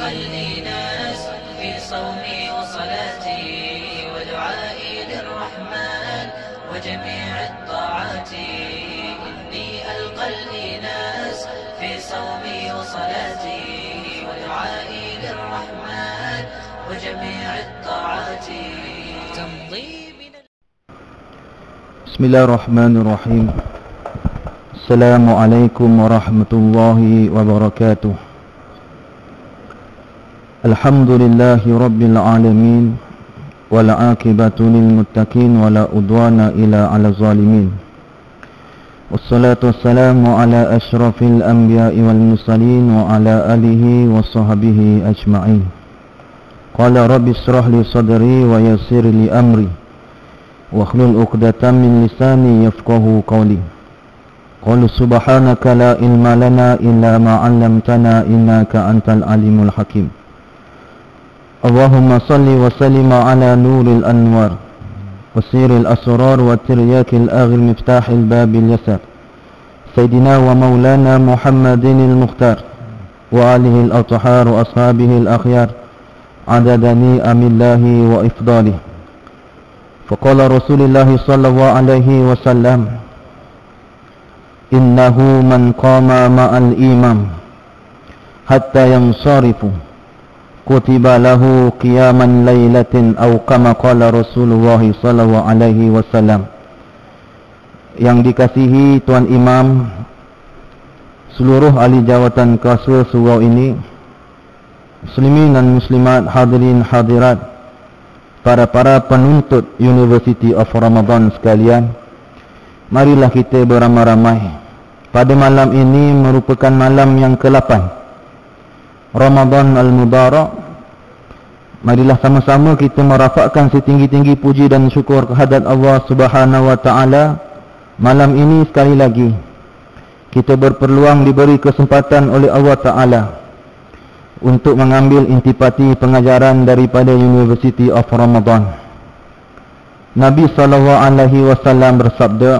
القلب ناس في صومي وصلاتي ودعائي للرحمن وجميع الطاعات. إني ألقى الناس في صومي وصلاتي ودعائي للرحمن وجميع الطاعات. تمضي من بسم الله الرحمن الرحيم. السلام عليكم ورحمة الله وبركاته. الحمد لله رب العالمين والعاقبة للمتقين ولا عدوان إلا على الظالمين. والصلاة والسلام على أشرف الأنبياء والمرسلين وعلى آله وصحبه أجمعين. قال رب اشرح لي صدري ويسر لي أمري واحلل عقدة من لساني يفقهوا قولي. قالوا سبحانك لا علم لنا إلا ما علمتنا إنك أنت العليم الحكيم. اللهم صل وسلم على نور الأنوار وسير الأسرار وترياك الآغر مفتاح الباب اليسار سيدنا ومولانا محمد المختار وآله الأطهار وأصحابه الأخيار عدد نعم الله وإفضاله. فقال رسول الله صلى الله عليه وسلم إنه من قام مع الإمام حتى ينصرف كتب له قياما ليلة أو كما قال Rasulullah sallallahu alaihi wasallam. Yang dikasihi Tuan Imam, seluruh ahli jawatan kaswa surau ini, muslimin dan muslimat, hadirin hadirat, para penuntut University of Ramadan sekalian, marilah kita beramai-ramai. Pada malam ini merupakan malam yang ke-8 Ramadan Al-Mubarak. Marilah sama-sama kita merafakkan setinggi-tinggi puji dan syukur kehadrat Allah Subhanahu wa taala. Malam ini sekali lagi kita berpeluang diberi kesempatan oleh Allah taala untuk mengambil intipati pengajaran daripada University of Ramadan. Nabi sallallahu alaihi wasallam bersabda,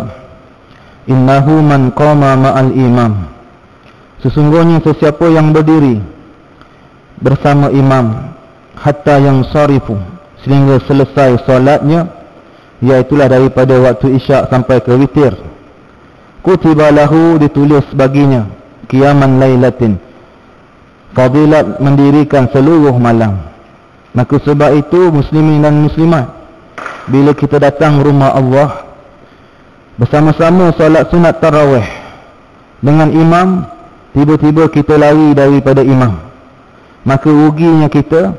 "Innahu man qama ma'al imam." Sesungguhnya sesiapa yang berdiri bersama imam hatta yang sarifu, sehingga selesai solatnya, iaitulah daripada waktu isyak sampai ke witir, kutiba lahu, ditulis baginya, qiyaman lailatin, fadilat mendirikan seluruh malam. Maka sebab itu muslimin dan muslimat, bila kita datang rumah Allah bersama-sama solat sunat tarawih dengan imam, tiba-tiba kita lari daripada imam, maka ruginya kita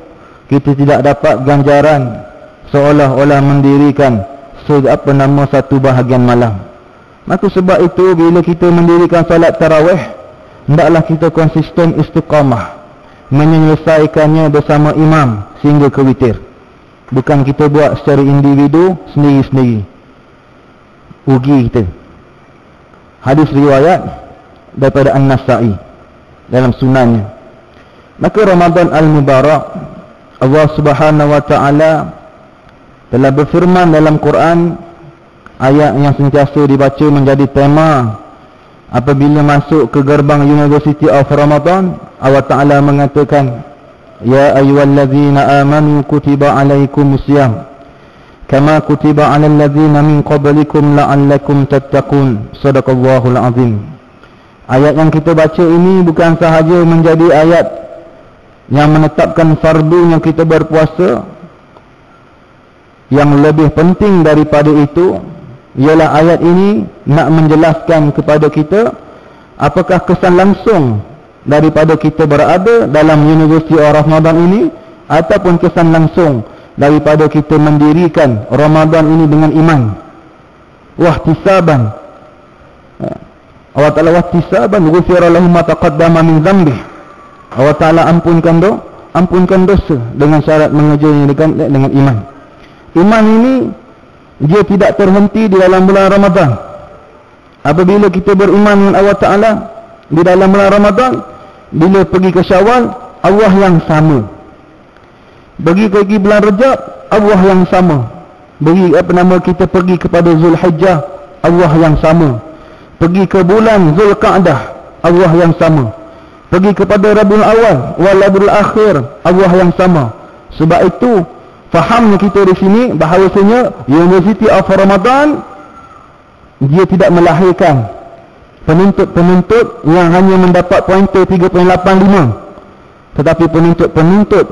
tidak dapat ganjaran seolah-olah mendirikan satu bahagian malam. Maka sebab itu bila kita mendirikan solat tarawih, hendaklah kita konsisten istiqamah menyelesaikannya bersama imam sehingga ke witir. Bukan kita buat secara individu sendiri-sendiri, rugi kita. Hadis riwayat daripada An-Nasa'i dalam sunannya. Maka Ramadan Al-Mubarak, Allah Subhanahu wa taala telah berfirman dalam Quran, ayat yang sentiasa dibaca menjadi tema apabila masuk ke gerbang University of Ramadan. Allah taala mengatakan, ya ayyuhallazina amanu kutiba alaikumusiyam kama kutiba alal ladzina min qablikum la'allakum tattaqun. Shadaqallahul azim. Ayat yang kita baca ini bukan sahaja menjadi ayat yang menetapkan fardunya kita berpuasa. Yang lebih penting daripada itu ialah ayat ini nak menjelaskan kepada kita apakah kesan langsung daripada kita berada dalam University of Ramadan ini, ataupun kesan langsung daripada kita mendirikan Ramadan ini dengan iman. Wahtisaban, Allah Ta'ala wahtisaban ghufira lahum ma taqaddama min dhanbih. Allah Ta'ala ampunkan dosa dengan syarat mengerjanya dengan iman. Iman ini dia tidak terhenti di dalam bulan Ramadan. Apabila kita beriman dengan Allah Ta'ala di dalam bulan Ramadan, bila pergi ke Syawal, Allah yang sama. Pergi bulan Rajab, Allah yang sama. Kita pergi kepada Zulhijjah, Allah yang sama. Pergi ke bulan Zulqa'dah, Allah yang sama. pergi kepada Rabiul Awal wal Rabiul Akhir, Allah yang sama. Sebab itu fahamnya kita di sini bahawasanya University of Ramadan dia tidak melahirkan penuntut-penuntut yang hanya mendapat pointer 3.85, tetapi penuntut-penuntut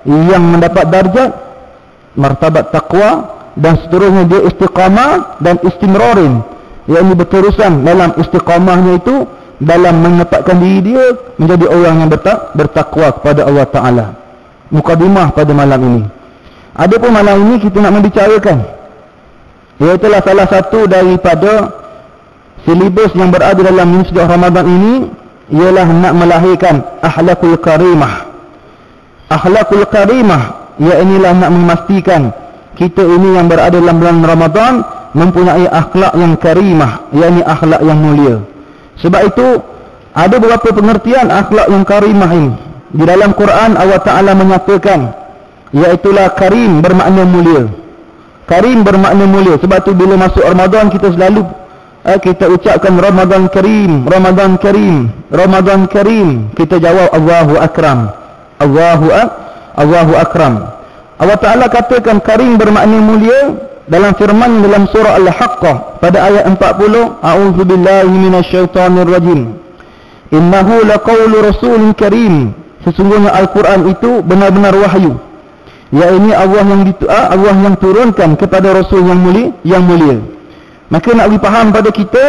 yang mendapat darjat martabat taqwa dan seterusnya, dia istiqamah dan istimrarin, yakni berterusan dalam istiqamahnya itu dalam menetapkan diri dia menjadi orang yang bertakwa kepada Allah Ta'ala. Mukadimah pada malam ini. Adapun malam ini kita nak membicarakan, iaitulah salah satu daripada silibus yang berada dalam Universiti Ramadan ini, ialah nak melahirkan akhlakul karimah. Akhlakul karimah, iaitu nak memastikan kita ini yang berada dalam bulan Ramadan mempunyai akhlak yang karimah, iaitu akhlak yang mulia. Sebab itu ada beberapa pengertian akhlak yang karimah ini. Di dalam Quran Allah Ta'ala menyatakan, iaitulah karim bermakna mulia. Karim bermakna mulia. Sebab tu bila masuk Ramadan kita selalu kita ucapkan Ramadan Karim, Ramadan Karim, Ramadan Karim. Kita jawab Allahu Akram, Allahu Akram. Allah Ta'ala katakan karim bermakna mulia dalam firman dalam surah Al-Haqqah pada ayat 40, A'udzubillahi minasyaitonirrajim. Innahu laqawlu rasulin karim. Sesungguhnya Al-Quran itu benar-benar wahyu, iaitu Allah yang turunkan kepada Rasul yang mulia. Maka nak dipaham pada kita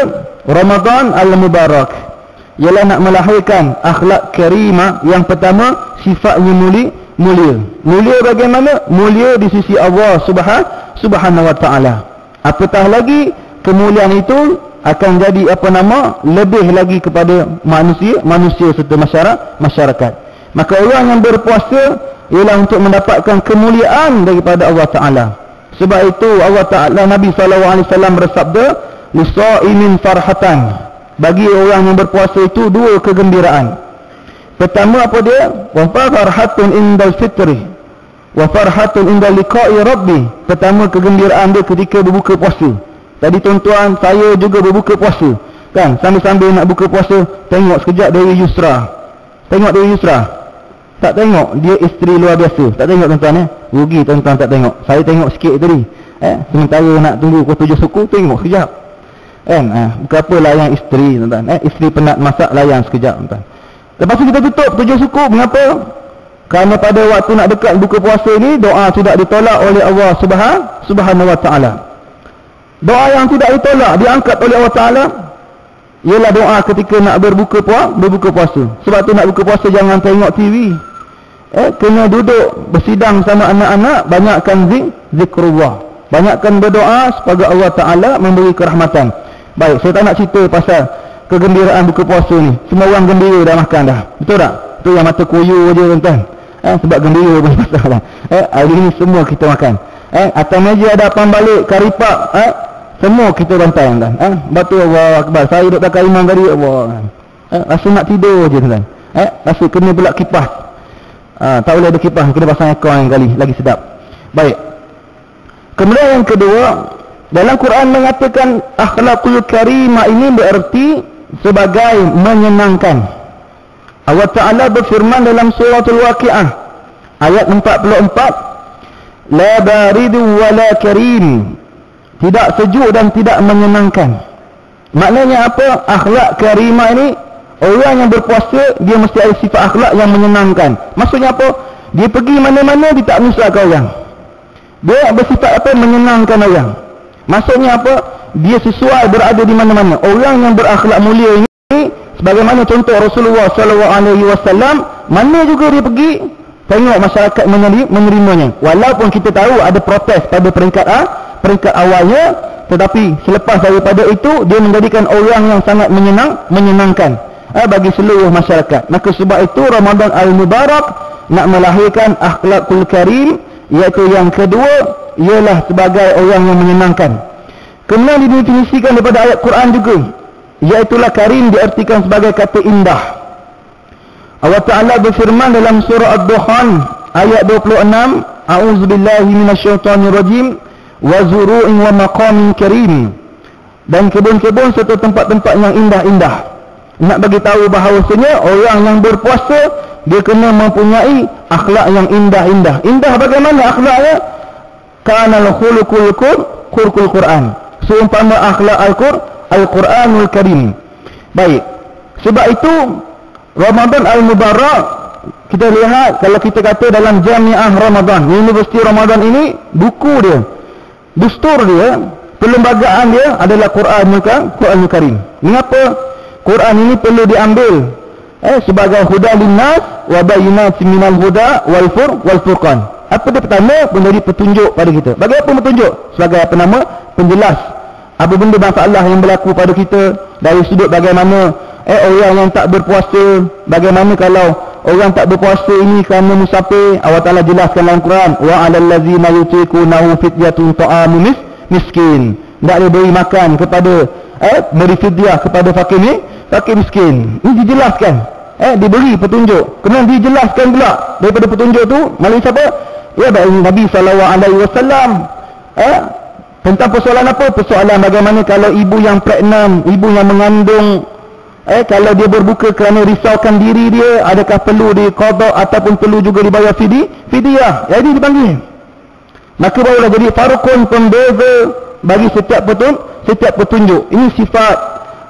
Ramadan al-Mubarak ialah nak melahirkan akhlak karimah. Yang pertama, sifatnya mulia. Mulia bagaimana? Mulia di sisi Allah Subhanahu wa Ta'ala. Apatah lagi kemuliaan itu akan jadi lebih lagi kepada manusia serta masyarakat. Maka orang yang berpuasa ialah untuk mendapatkan kemuliaan daripada Allah Ta'ala. Sebab itu Allah Ta'ala, Nabi SAW bersabda, lisaimin farhatan. Bagi orang yang berpuasa itu dua kegembiraan. Pertama apa dia? Wa farhatun indal fitri wa farhatun indal liqa'i rabbi. Pertama kegembiraan dia ketika berbuka puasa. Tadi tuan-tuan, saya juga berbuka puasa, kan? Sambil-sambil nak buka puasa, tengok sekejap Dewi Yusra. Tengok Dewi Yusra? Tak tengok? Dia isteri luar biasa. Tak tengok tuan-tuan Rugi tuan-tuan tak tengok. Saya tengok sikit tadi. Sementara nak tunggu pukul 7 suku, tengok sekejap. Bukan apa layan isteri tuan-tuan. Isteri penat masak, layan sekejap tuan-tuan. Lepas tu kita tutup 7 suku. Mengapa? Kerana pada waktu nak dekat buka puasa ni, doa tidak ditolak oleh Allah Subhanahu wa Ta'ala. Doa yang tidak ditolak, diangkat oleh Allah Ta'ala, ialah doa ketika nak berbuka puasa. Sebab tu nak buka puasa jangan tengok TV. Kena duduk bersidang sama anak-anak, banyakkan zikrullah. Banyakkan berdoa supaya Allah Ta'ala memberi kerahmatan. Baik, saya tak nak cerita pasal kegembiraan buka puasa ni. Semua orang gembira dah makan dah. Betul tak? Tu yang mata koyo je tuan-tuan. Sebab gembira pun masalah. Hari ni semua kita makan. Atas meja ada apam balik, karipap, semua kita rantai tuan. Batu Allah Akbar. Saya duduk tak imam tadi, Allah. Rasa nak tidur je tuan. Rasa kena pula kipas. Tak boleh ada kipas, kena pasang aircon yang kali, lagi sedap. Baik. Kemudian yang kedua, dalam Quran mengatakan akhlakul karimah ini bererti sebagai menyenangkan. Allah Ta'ala berfirman dalam suratul Waqi'ah ayat 44, la baridu wala karim. Tidak sejuk dan tidak menyenangkan. Maknanya apa? Akhlak karimah ini, orang yang berpuasa dia mesti ada sifat akhlak yang menyenangkan. Maksudnya apa? Dia pergi mana-mana dia tak menyusahkan orang. Dia bersifat menyenangkan orang. Maksudnya apa? Dia sesuai berada di mana-mana. Orang yang berakhlak mulia ini, sebagaimana contoh Rasulullah SAW, mana juga dia pergi, tengok masyarakat menerimanya. Walaupun kita tahu ada protes pada peringkat awalnya, tetapi selepas daripada itu dia menjadikan orang yang sangat menyenangkan bagi seluruh masyarakat. Maka sebab itu Ramadan al-Mubarak nak melahirkan akhlakul karim, iaitu yang kedua ialah sebagai orang yang menyenangkan. Kemudian didefinisikan daripada ayat Quran juga, iaitulah karim diartikan sebagai kata indah. Allah Ta'ala berfirman dalam surah Ad-Dukhan ayat 26, A'udzubillahi minasyaitonirrajim, wa zuru'in wa maqamin karim. Dan kebun-kebun serta tempat-tempat yang indah-indah. nak bagi tahu bahawasanya orang yang berpuasa dia kena mempunyai akhlak yang indah-indah. Indah bagaimana akhlaknya? Kanal khuluqul Quran. Seumpama akhlak Al-Quranul Karim. Baik. Sebab itu Ramadan Al-Mubarak, kita lihat kalau kita kata dalam Jamiah Ramadan, Universiti Ramadan ini, buku dia, dustur dia, perlembagaan dia adalah Quranul Karim. Mengapa Quran ini perlu diambil sebagai huda linnas wa bayyinatin minal huda wal furqan? Apa dia? Pertama, menjadi petunjuk pada kita. Bagi apa petunjuk? Sebagai apa nama? Penjelas apa benda masalah yang berlaku pada kita, dari sudut bagaimana orang yang tak berpuasa, bagaimana kalau orang tak berpuasa ini kerana musafir. Allah Ta'ala jelaskan dalam Quran, wa 'alal ladzina yutiqunahu fidyatun ta'amu miskin. Tak boleh beri makan kepada beri fidyah kepada fakir miskin. Ini dijelaskan, diberi petunjuk. Kemudian dijelaskan pula daripada petunjuk tu melalui siapa? Ya, Nabi SAW. Tentang persoalan apa? Persoalan bagaimana kalau ibu yang pregnant, ibu yang mengandung, kalau dia berbuka kerana risaukan diri dia, adakah perlu diqada ataupun perlu juga dibayar fidyah? Jadi dipanggil. Maka barulah jadi farqun, pembeza bagi setiap petunjuk. Ini sifat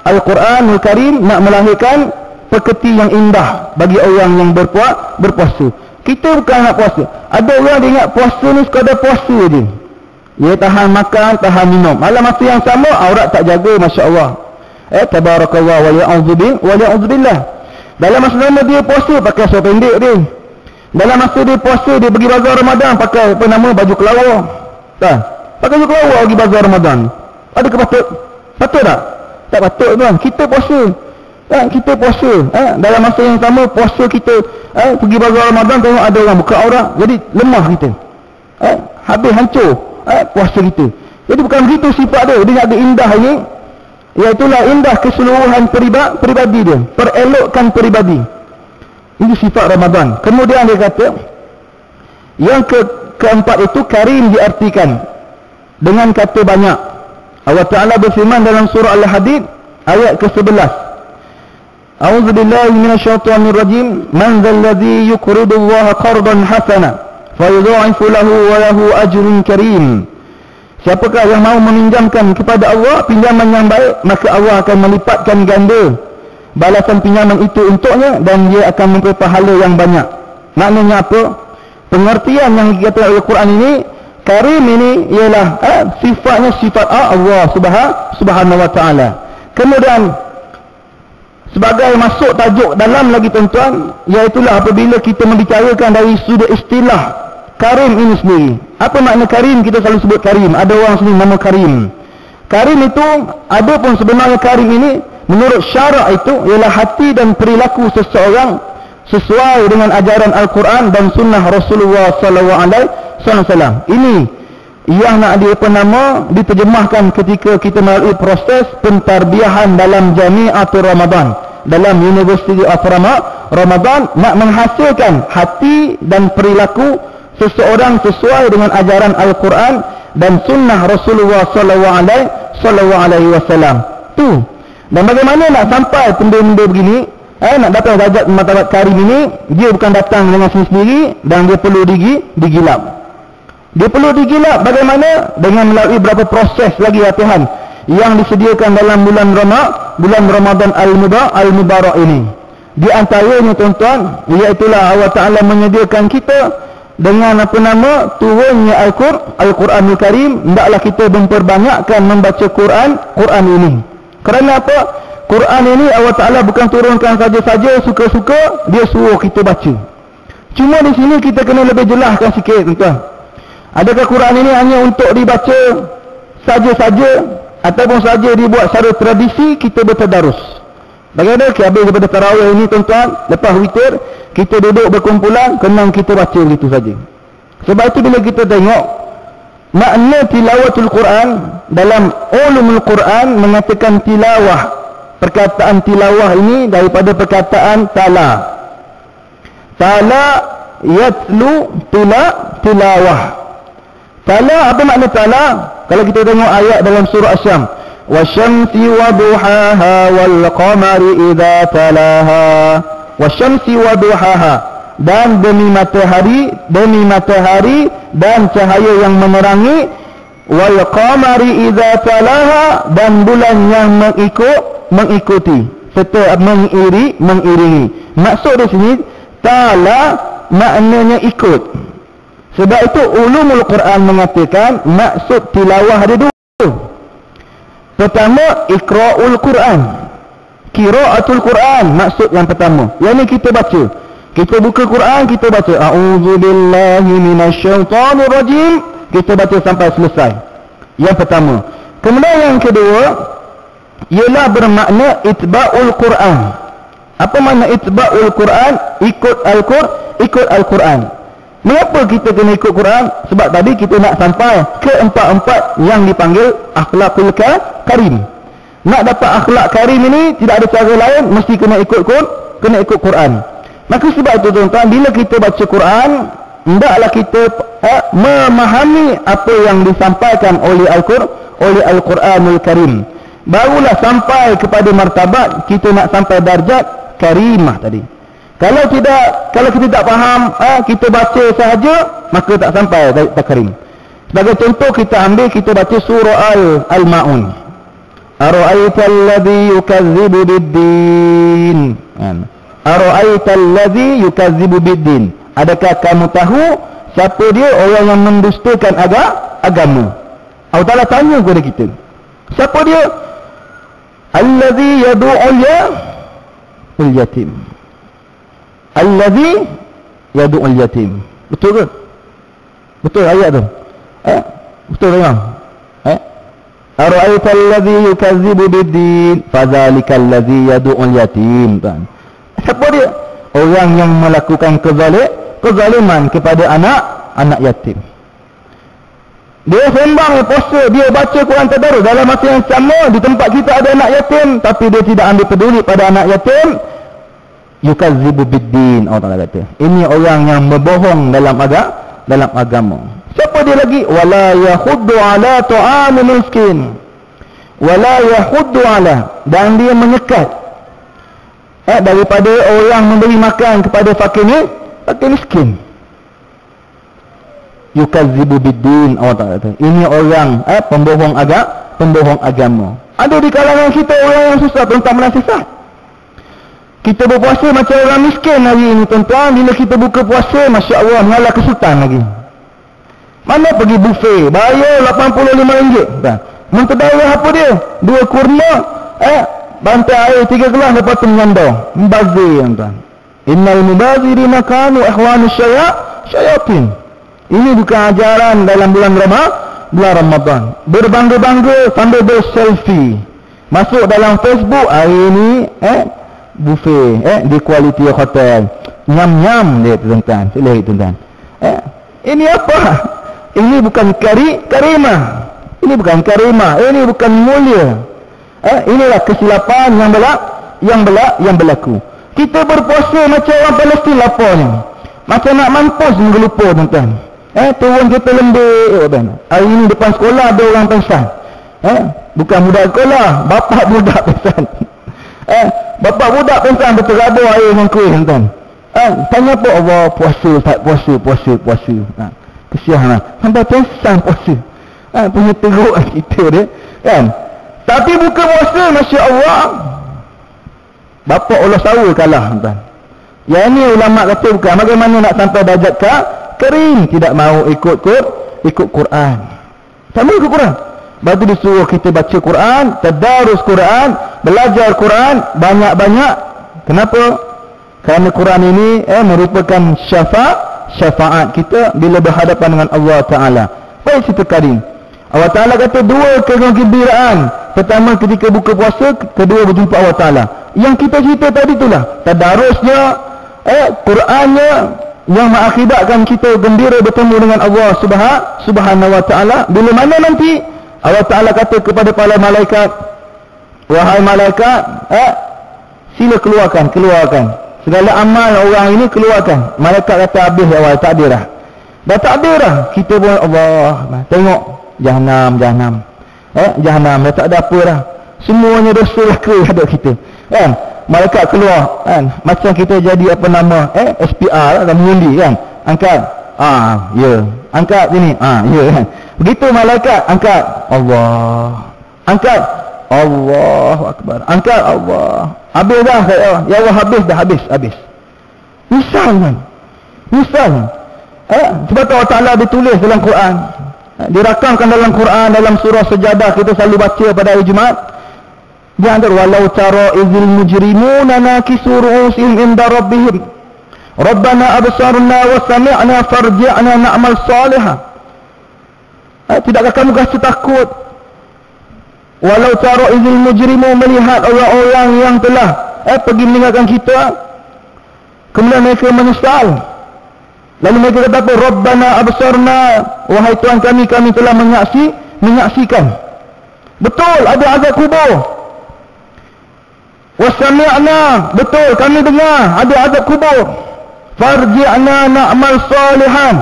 Al-Quranul Karim, nak melahirkan peketi yang indah bagi orang yang berpuasa. Kita bukan nak puasa. Ada orang dia ingat puasa ni sekadar puasa je. Dia tahan makan, tahan minum. Malam masa yang sama aurat tak jaga, masya-Allah. Tabarakallah wa ya'udzubillah. Dalam masa sama dia puasa pakai seluar pendek dia. Dalam masa dia puasa dia pergi bazar Ramadan pakai apa nama, baju kelawar. Tak? Pakai baju kelawar pergi bazar Ramadan. Adakah patut? Patut tak? Tak patut tuan. Kita puasa. Kita puasa. Dalam masa yang sama puasa kita pergi bazar Ramadan, tengok ada orang buka aurat. Jadi lemah kita. Habis hancur puasa kita. Jadi bukan begitu sifat dia. Dia ada indah ini, iaitulah indah keseluruhan peribadi dia, perelokkan peribadi. Ini sifat Ramadan. Kemudian dia kata yang keempat itu karim, diartikan dengan kata banyak. Allah Ta'ala berfirman dalam surah Al-Hadid ayat ke-11, A'udzubillahi minasyaitonirrajim, man dzalladzi yuqridu Allaha qardan hasana fayudha'ifu lahu wa lahu ajrun karim. Siapakah yang mau meminjamkan kepada Allah pinjaman yang baik, maka Allah akan melipatkan ganda balasan pinjaman itu untuknya, dan dia akan memperoleh pahala yang banyak. Maknanya apa? Pengertian yang dikatakan oleh Quran ini, karim ini ialah sifatnya sifat Allah Subhanahu wa Ta'ala. Kemudian sebagai masuk tajuk dalam lagi tuan-tuan, iaitulah apabila kita membicarakan dari sudut istilah karim ini sendiri. Apa makna karim? Kita selalu sebut karim. Ada orang sendiri nama karim. Karim itu, ada pun sebenarnya karim ini menurut syarak itu ialah hati dan perilaku seseorang sesuai dengan ajaran Al-Quran dan sunnah Rasulullah SAW. Ini yang nak diterjemahkan ketika kita melalui proses pentarbiahan dalam Jamiatul Ramadan, dalam University of Ramadan, nak menghasilkan hati dan perilaku seseorang sesuai dengan ajaran Al-Quran dan sunnah Rasulullah SAW. Tu. Dan bagaimana nak sampai benda-benda begini, nak datang derajat martabat karim ini, dia bukan datang dengan sendiri, dan dia perlu digilap. Dia perlu digilap bagaimana? Dengan melalui beberapa proses lagi latihan yang disediakan dalam bulan Ramadan Al-Mubarak ini. Di antaranya tuan-tuan, iaitulah Allah Ta'ala menyediakan kita dengan turunnya Al-Quranul Karim. Hendaklah kita memperbanyakkan membaca Quran ini. Kerana apa? Quran ini Allah Ta'ala bukan turunkan saja-saja suka-suka, dia suruh kita baca. Cuma di sini kita kena lebih jelaskan sikit tuan-tuan. Adakah Quran ini hanya untuk dibaca saja-saja, ataupun saja dibuat secara tradisi kita bertadarus? Bagaimana habis daripada tarawih ini tuan-tuan, lepas witir kita duduk berkumpulan, kenang kita baca begitu saja? Sebab itu bila kita tengok makna tilawatul Quran dalam ulumul Quran, mengatakan tilawah, perkataan tilawah ini daripada perkataan tala yatlu tilawah. Tala, apa makna tala? Kalau kita tengok ayat dalam surah Asy-Syams, wasyamsi waduhaha wal qamari idza talaha. Wasyamsi waduhaha, dan demi matahari dan cahaya yang menerangi, wal qamari idza talaha, dan bulan yang mengikuti serta mengiringi. Maksud di sini tala maknanya ikut. Sebab itu ulumul Quran mengatakan maksud tilawah ada dua. Pertama, iqra'ul Quran, qira'atul Quran, maksud yang pertama. Yang ni kita baca. Kita buka Quran, kita baca a'udzubillahi minasyaitonir rajim, kita baca sampai selesai. Yang pertama. Kemudian yang kedua ialah bermakna itba'ul Quran. Apa makna itba'ul Quran? Ikut Al-Quran. Mengapa kita kena ikut Quran? Sebab tadi kita nak sampai ke empat-empat yang dipanggil akhlakul karim. Nak dapat akhlak karim ini tidak ada cara lain, mesti kena ikut Quran. Maka sebab itu tuan-tuan, bila kita baca Quran, hendaklah kita memahami apa yang disampaikan oleh Al-Quranul Karim. Barulah sampai kepada martabat kita nak sampai darjat karimah tadi. Kalau kita tak faham, kita baca sahaja, maka tak sampai darjat karim. Sebagai contoh, kita baca surah Al-Ma'un. Ara'aital ladzi yukazzibu bid-din. Ara'aital ladzi yukazzibu bid-din. Adakah kamu tahu siapa dia orang yang mendustakan agama? Allah Ta'ala tanya kepada kita. Siapa dia? Alladzi yad'ul yatim. Alladzi yad'ul yatim. Betul ke? Betul ayat tu? Betul tak? Ara'aital ladzi yukazzibu bid-din fadzalikal ladzi yad'ul yatim. Siapa dia? Orang yang melakukan kezaliman kepada anak yatim. Dia sembang puasa, dia baca Quran tadarus, dalam masa yang sama di tempat kita ada anak yatim, tapi dia tidak ambil peduli pada anak yatim. Yukazzibu bid-din, Allah Ta'ala kata. Ini orang yang berbohong dalam agama. Siapa dia lagi? Wala yahuddu ala ta'amil miskin. Wala yahuddu ala, dan dia menyekat daripada orang memberi makan kepada fakir miskin. Yukazzibu bid-din, Allah Ta'ala kata. Ini orang pembohong agama. Ada di kalangan kita orang yang susah tentang menasihat. Kita berpuasa macam orang miskin hari ini tuan-tuan. Bila kita buka puasa, Masya Allah, mengalah ke sultan lagi. Mana pergi buffet, bayar RM85. Mentedaya apa dia? 2 kurma, bantai air 3 gelas, lepas tu menyandar. Membazir tuan-tuan. Innal mubazirina kanu ikhwanu syayatin. Ini bukan ajaran dalam bulan Ramadan. Berbangga-bangga sambil berselfie. Masuk dalam Facebook, hari ini buffet di Quality Hotel. Nyam-nyam dia tuan-tuan. Tuan-tuan. Ini apa? Ini bukan karimah. Ini bukan karimah. Ini bukan mulia. Inilah kesilapan yang berlaku. Kita berpuasa macam orang Palestin laparnya. Macam nak mampus menggelupur tuan-tuan. Turun kita lembik. Hari ini depan sekolah ada orang pingsan. Bukan budak sekolah, bapak budak pingsan. Bapak budak pingsan berterabur air dengan kuih tuan-tuan. Tanya apa? Allah, puasa Ustaz, puasa. Kesianlah. Sampai pingsan puasa. Punya teruk kita dia. Kan? Tapi buka puasa, Masya Allah, bapak Allah sawa kalah tuan-tuan. Yang ini ulama kata bukan. Bagaimana nak sampai darjat karim? Tidak mahu ikut Quran. Tak mahu ikut Quran. Lepas tu disuruh kita baca Quran, tadarus Quran, belajar Quran banyak-banyak. Kenapa? Kerana Quran ini merupakan syafaat kita bila berhadapan dengan Allah Ta'ala. Baik cerita karim. Allah Ta'ala kata 2 kegembiraan. Pertama ketika buka puasa, kedua berjumpa Allah Ta'ala. Yang kita cerita tadi itulah tadarusnya, Qurannya yang mengakibatkan kita gembira bertemu dengan Allah Subhanahu wa Ta'ala. Bila mana nanti Allah Ta'ala kata kepada para malaikat, wahai malaikat, sila keluarkan segala amal orang ini, keluarkan. Malaikat kata habis ya Allah, tak ada dah. Kita pun Allah tengok Jahannam. Jahannam dah tak ada apa dah. Semuanya dosa ke hadap kita. Kan? Malaikat keluar kan. Macam kita jadi apa nama SPR dalam mengundi kan. Angkat. Ya. Angkat sini. Ya kan. Begitu malaikat angkat. Allah. Angkat. Allahu akbar. Angkat Allah. Habis dah ya Allah, habis. Misal kan. Sebab tu Allah Ta'ala ditulis dalam Quran. Dirakamkan dalam Quran, dalam surah Sajadah kita selalu baca pada hari Jumaat. Dia antara walau tara izil mujrimuna nakisu ru'usihim inda rabbihim Rabbana absarna wa sami'na farji'na na'mal salihah. Tidakkah kamu rasa takut walau tara izil mujrimu, melihat orang-orang yang telah pergi meninggalkan kita, kemudian mereka menyesal, lalu mereka kata apa? Rabbana absarna, wahai Tuhan kami telah menyaksikan betul ada azab kubur. Wasami'na, betul kami dengar ada azab kubur. Farji'na na'mal salihan.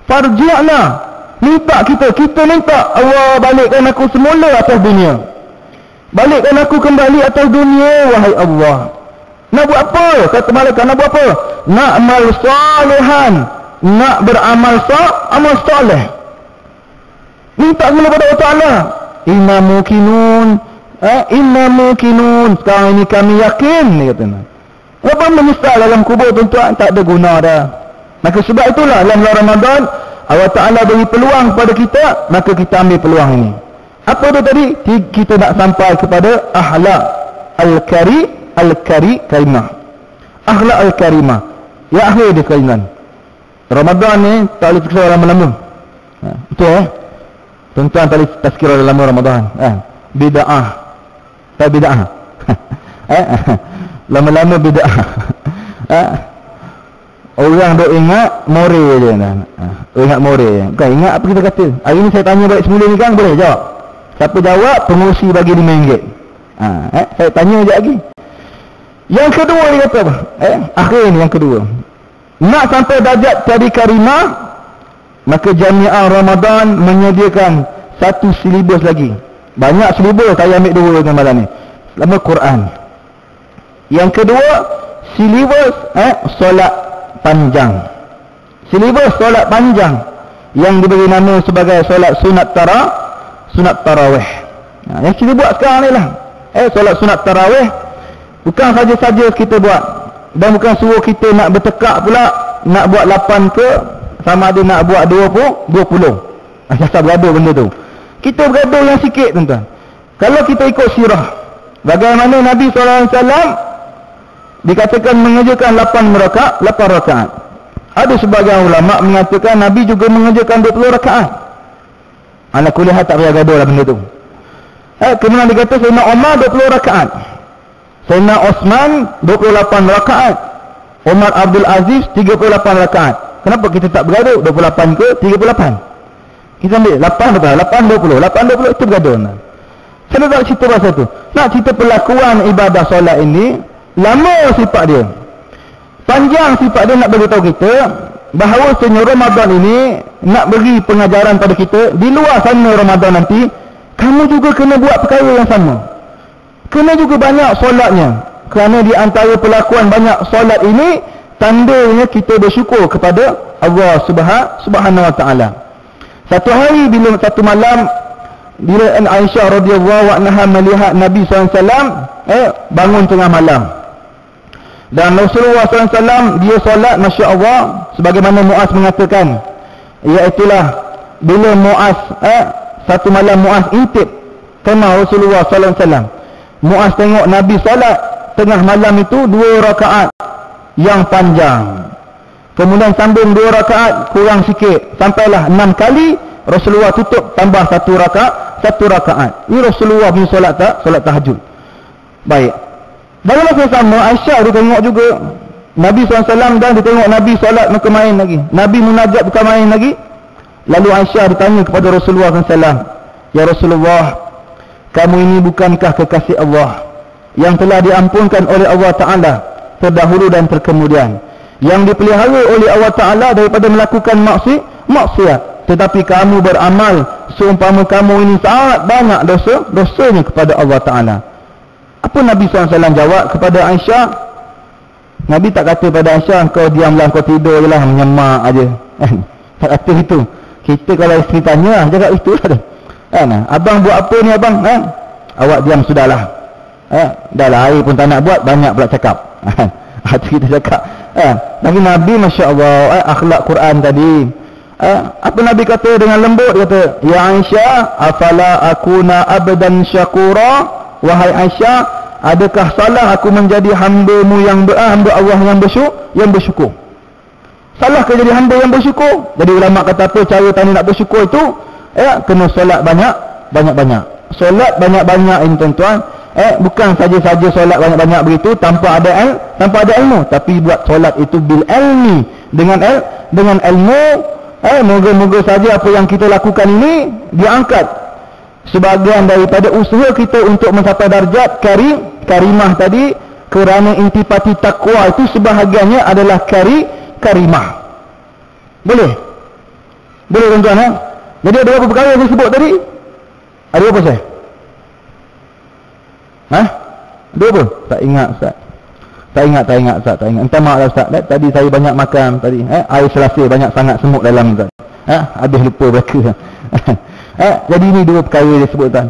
Farji'na, minta kita minta Allah balikkan aku semula atas dunia. Balikkan aku kembali atas dunia wahai Allah. Nak buat apa? Kata malaikat, nak buat apa? Na'mal salihan, nak beramal amal soleh. Minta semula pada Allah Ta'ala. Inna mukinun, sekarang ini kami yakin, dia kata. Apa menyesal dalam kubur tuan-tuan, tak ada guna dah. Maka sebab itulah dalam bulan Ramadan Allah Ta'ala beri peluang kepada kita, maka kita ambil peluang ini. Apa tu tadi? Kita nak sampai kepada akhlak al-karimah. Akhlak al-karimah. Ya akhir dia sekalian. Ramadan ni tak boleh terkira lama-lama. Betul tuan-tuan tak boleh terkira lama Ramadan. Bid'ah. Tak bid'ah. Lama-lama bid'ah. Orang duk ingat more je kan. Ingat more je. Bukan ingat apa kita kata. Hari ni saya tanya balik semula ni kan, boleh jawab. Siapa jawab, pengurusi bagi RM5. Saya tanya je lagi. Yang kedua dia kata apa? Akhir ni yang kedua. Nak sampai darjat jadi karimah, maka Jamiah Ramadan menyediakan satu silibus lagi. Banyak silibus, saya ambil dua dengan malam ni. Selama Quran. Yang kedua, silibus solat panjang. Silibus solat panjang yang diberi nama sebagai solat sunat tarawih. Yang kita buat sekarang ni lah. Solat sunat tarawih bukan saja-saja kita buat, dan bukan suruh kita nak bertekak pula, nak buat 8 ke, sama ada nak buat 20. Asal bergaduh benda tu. Kita bergaduh yang sikit tuan-tuan. Kalau kita ikut sirah, bagaimana Nabi SAW dikatakan mengerjakan 8 rakaat. Ada sebagian ulama mengatakan Nabi juga mengerjakan 20 rakaat. Ala kulihat tak payah gaduh lah benda tu. Kemudian dikata Sayyidina Umar 20 rakaat. Sayyidina Osman 28 rakaat. Umar Abdul Aziz 38 rakaat. Kenapa kita tak bergaduh? 28 ke 38? Kita ambil 8 betul, 8 20 itu bergaduh. Saya tak cerita pasal tu. Nak cerita pelakuan ibadah solat ini, lama sifat dia, panjang sifat dia, nak beritahu kita bahawa senyum Ramadan ini nak beri pengajaran pada kita. Di luar sana Ramadan nanti, kamu juga kena buat perkara yang sama. Kena juga banyak solatnya. Kerana di antara pelakuan banyak solat ini, tandanya kita bersyukur kepada Allah Subhanahu Wa Taala. Satu hari, satu malam, bila Aisyah radhiyallahu anha melihat Nabi SAW bangun tengah malam, dan Rasulullah SAW dia solat, Masya Allah, sebagaimana Muaz mengatakan, iaitulah bila Muaz satu malam Muaz intip kemah Rasulullah SAW. Muaz tengok Nabi solat tengah malam itu 2 rakaat yang panjang, kemudian sambung 2 rakaat kurang sikit, sampailah 6 kali Rasulullah tutup tambah 1 rakaat. Ini Rasulullah punya solat tahajud. Baik. Dalam masa sama, Aisyah dia tengok juga Nabi SAW, dan dia tengok Nabi solat bukan main lagi, Nabi munajat bukan main lagi. Lalu Aisyah ditanya kepada Rasulullah SAW, ya Rasulullah, kamu ini bukankah kekasih Allah yang telah diampunkan oleh Allah Ta'ala terdahulu dan terkemudian, yang dipelihara oleh Allah Ta'ala daripada melakukan maksiat, tetapi kamu beramal seumpama kamu ini sangat banyak dosanya kepada Allah Ta'ala. Apa Nabi SAW jawab kepada Aisyah? Nabi tak kata pada Aisyah, kau diamlah, kau tidur je lah, menyemak aja. Tak kata itu. Kita kalau isteri tanya, cakap itu lah. Abang buat apa ni abang? Awak diam sudahlah. Dah lah, air pun tak nak buat, banyak pula cakap. Itu kita cakap. Tapi Nabi Masya Allah, akhlak Quran tadi. Apa Nabi kata dengan lembut? Dia kata, ya Aisyah, afala akuna abdan syakura. Wahai Aisyah, adakah salah aku menjadi hamba-Mu hamba Allah yang bersyukur? Salah ke jadi hamba yang bersyukur? Jadi ulama kata apa cara tanda nak bersyukur itu? Kena solat banyak-banyak. Solat banyak-banyak ini tuan-tuan. Bukan saja-saja solat banyak-banyak begitu tanpa ada ilmu, tapi buat solat itu bil ilmi, dengan ilmu. Moga-moga saja apa yang kita lakukan ini diangkat sebahagian daripada usaha kita untuk mencapai darjat karimah tadi, kerana intipati takwa itu sebahagiannya adalah karimah. Boleh tuan-tuan. Jadi ada berapa perkara yang saya sebut tadi? Ada berapa saya? Ada apa? Tak ingat Ustaz. Tak ingat Ustaz, tak ingat. Entah maaf lah Ustaz. Tadi saya banyak makan tadi. Air selasih banyak sangat semut dalam Ustaz. Habis lupa mereka. Jadi ini dua perkara dia sebut tuan.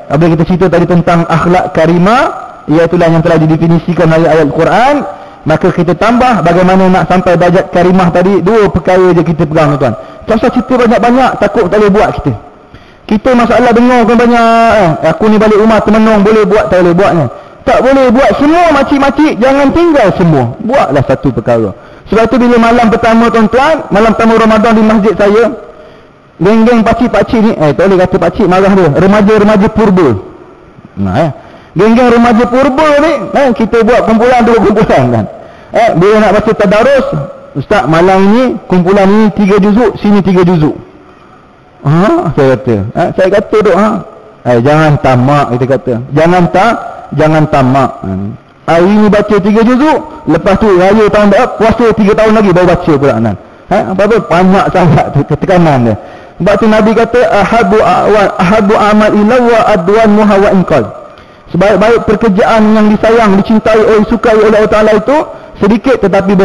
Apabila kita cerita tadi tentang akhlak karimah, iaitulah yang telah didefinisikan oleh ayat Quran, maka kita tambah bagaimana nak sampai darjat karimah tadi. Dua perkara je kita pegang tuan. Tak usah cerita banyak-banyak, takut tak boleh buat kita. Kita masalah dengar kan banyak. Aku ni balik rumah termenung, boleh buat tak boleh buatnya. Tak boleh buat semua makcik-makcik, jangan tinggal semua. Buatlah satu perkara. Sebab tu bila malam pertama tuan-tuan, malam pertama Ramadan di masjid saya, geng-geng pakcik-pakcik ni, tak boleh kata pakcik marah dia, remaja-remaja purba. Geng-geng remaja purba ni, kita buat kumpulan dua kumpulan kan. Bila nak baca tadarus, Ustaz malam ni kumpulan ni 3 juzuk, sini 3 juzuk. Saya kata duk jangan tamak, kita kata. Jangan tamak. Hari ni baca 3 juzuk, lepas tu raya tahun depan puasa 3 tahun lagi baru baca pula kan. Apa banyak sangat tekanan dia. Sebab tu Nabi kata ahabu amal ila wa adwan muhawa inqal. Sebaik-baik pekerjaan yang disayang, dicintai oleh sukai oleh Allah Taala itu sedikit tetapi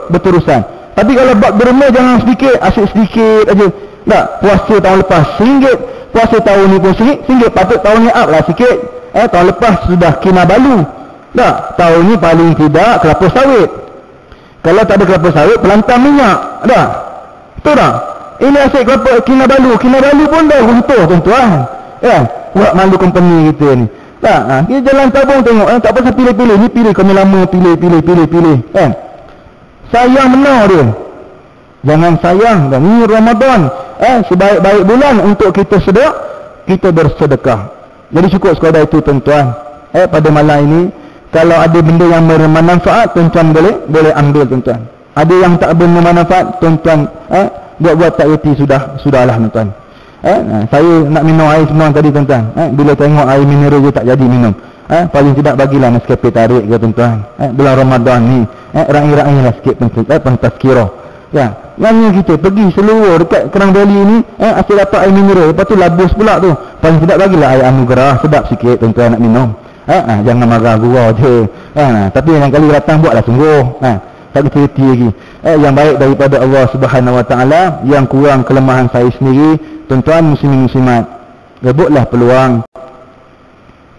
berterusan. Tapi kalau bab derma jangan sedikit, asyik sedikit aja. Tak, puasa tahun lepas RM1, puasa tahun ni pun RM1, patut tahun ni up lah sikit. Tahun lepas sudah kinabalu. Tak, tahun ni paling tidak kelapa sawit. Kalau tak ada kelapa sawit, pelantar minyak. Tak? Betul tak? Ini asyik kelapa kinabalu pun dah runtuh tuan-tuan. Buat malu company kita ni. Tak, kita jalan tabung tengok. Tak pasal pilih-pilih. Ni pilih kami lama, pilih. Sayang benar dia. Jangan sayang. Dan ini Ramadan. Sebaik-baik bulan untuk kita bersedekah. Jadi cukup sekadar itu tuan-tuan. Pada malam ini, kalau ada benda yang bermanfaat, tuan-tuan boleh ambil tuan-tuan. Ada yang tak bermanfaat, tuan-tuan buat tak reti sudahlah tuan-tuan. Saya nak minum air semua tadi tuan-tuan. Bila tengok air mineral je tak jadi minum. Paling tidak bagilah Nescafe tarik ke tuan-tuan. Bulan Ramadan ni, raih-raihlah sikit pentazkirah. Yang kita pergi seluruh dekat Kerang Bali ni, asyik dapat air mineral, lepas tu labus pula tu. Paling tidak bagilah air anugerah, sedap sikit tuan-tuan nak minum. Jangan marah gurau je. Tapi yang kali datang buatlah sungguh. Tak kerti lagi. Yang baik daripada Allah Subhanahu Wa Taala, yang kurang kelemahan saya sendiri. Tuan-tuan muslimin muslimat, rebutlah peluang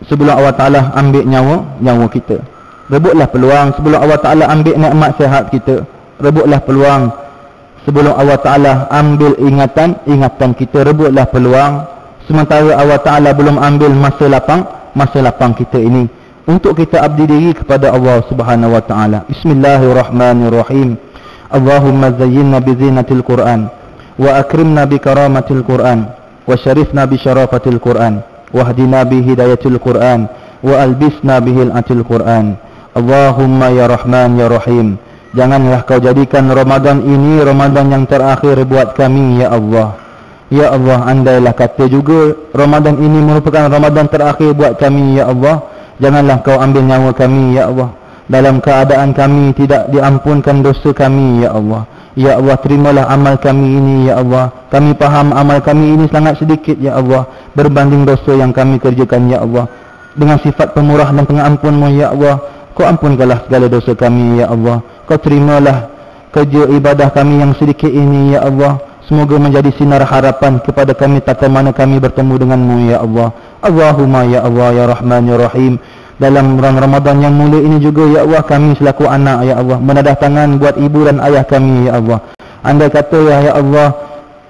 sebelum Allah Ta'ala ambil nyawa kita. Rebutlah peluang sebelum Allah Ta'ala ambil nikmat sihat kita. Rebutlah peluang sebelum Allah Ta'ala ambil ingatan kita. Rebutlah peluang sementara Allah Ta'ala belum ambil masa lapang kita ini, untuk kita abdi diri kepada Allah Subhanahu Wa Ta'ala. Bismillahirrahmanirrahim. Allahumma zayyinna bi zinatil Qur'an, wa akrimna bi karamatil Qur'an, wa syarifna bi syarafatil Qur'an, wahdina bi hidayatil Qur'an, wa albisna bi hilatil Qur'an. Allahumma ya Rahman ya Rahim, janganlah kau jadikan Ramadan ini Ramadan yang terakhir buat kami ya Allah. Ya Allah, andailah kata juga Ramadan ini merupakan Ramadan terakhir buat kami ya Allah, janganlah kau ambil nyawa kami ya Allah, dalam keadaan kami tidak diampunkan dosa kami ya Allah. Ya Allah, terimalah amal kami ini ya Allah. Kami faham amal kami ini sangat sedikit ya Allah, berbanding dosa yang kami kerjakan ya Allah. Dengan sifat pemurah dan pengampun-Mu ya Allah, Kau ampunkanlah segala dosa kami ya Allah. Kau terimalah kerja ibadah kami yang sedikit ini ya Allah. Semoga menjadi sinar harapan kepada kami tak mana kami bertemu dengan-Mu ya Allah. Allahumma ya Allah ya Rahman ya Rahim. Dalam bulan Ramadan yang mulia ini juga ya Allah, kami selaku anak ya Allah menadah tangan buat ibu dan ayah kami ya Allah. Andai kata ya Allah,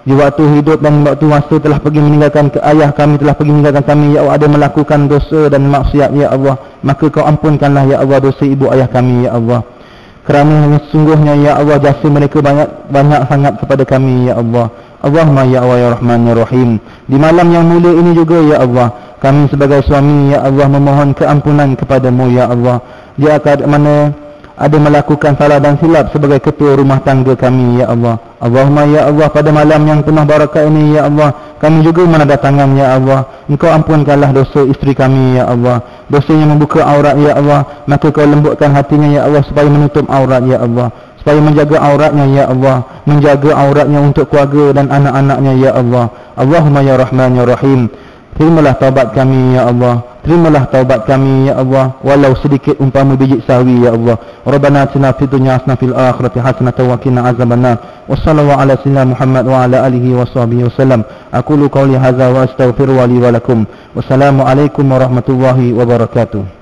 di waktu hidup dan waktu masa telah pergi meninggalkan ayah kami, telah pergi meninggalkan kami ya Allah, ada melakukan dosa dan maksiat ya Allah, maka Kau ampunkanlah ya Allah dosa ibu ayah kami ya Allah. Kerana sesungguhnya ya Allah jasa mereka banyak sangat kepada kami ya Allah. Allahumma ya Allah ya Rahman ya Rahim. Di malam yang mulia ini juga ya Allah, kami sebagai suami ya Allah memohon keampunan kepada-Mu ya Allah. Jika mana ada melakukan salah dan silap sebagai ketua rumah tangga kami ya Allah. Allahumma ya Allah, pada malam yang penuh barakah ini ya Allah, kami juga menadah tangan ya Allah. Engkau ampunkanlah dosa isteri kami ya Allah. Dosa yang membuka aurat ya Allah, maka Kau lembutkan hatinya ya Allah supaya menutup aurat ya Allah, supaya menjaga auratnya ya Allah, menjaga auratnya untuk keluarga dan anak-anaknya ya Allah. Allahumma ya Rahman ya Rahim. Terimalah taubat kami ya Allah. Terimalah taubat kami ya Allah, walau sedikit umpama biji sawi ya Allah. Rabbana atina fid dunya hasanah fil akhirati hasanah wa qina azabannar. Wassallallahu ala sayyidina Muhammad wa ala alihi wa sahbihi wasallam. Aqulu qawli hadza wa astaghfiru li wa lakum. Wassalamu alaikum warahmatullahi wabarakatuh.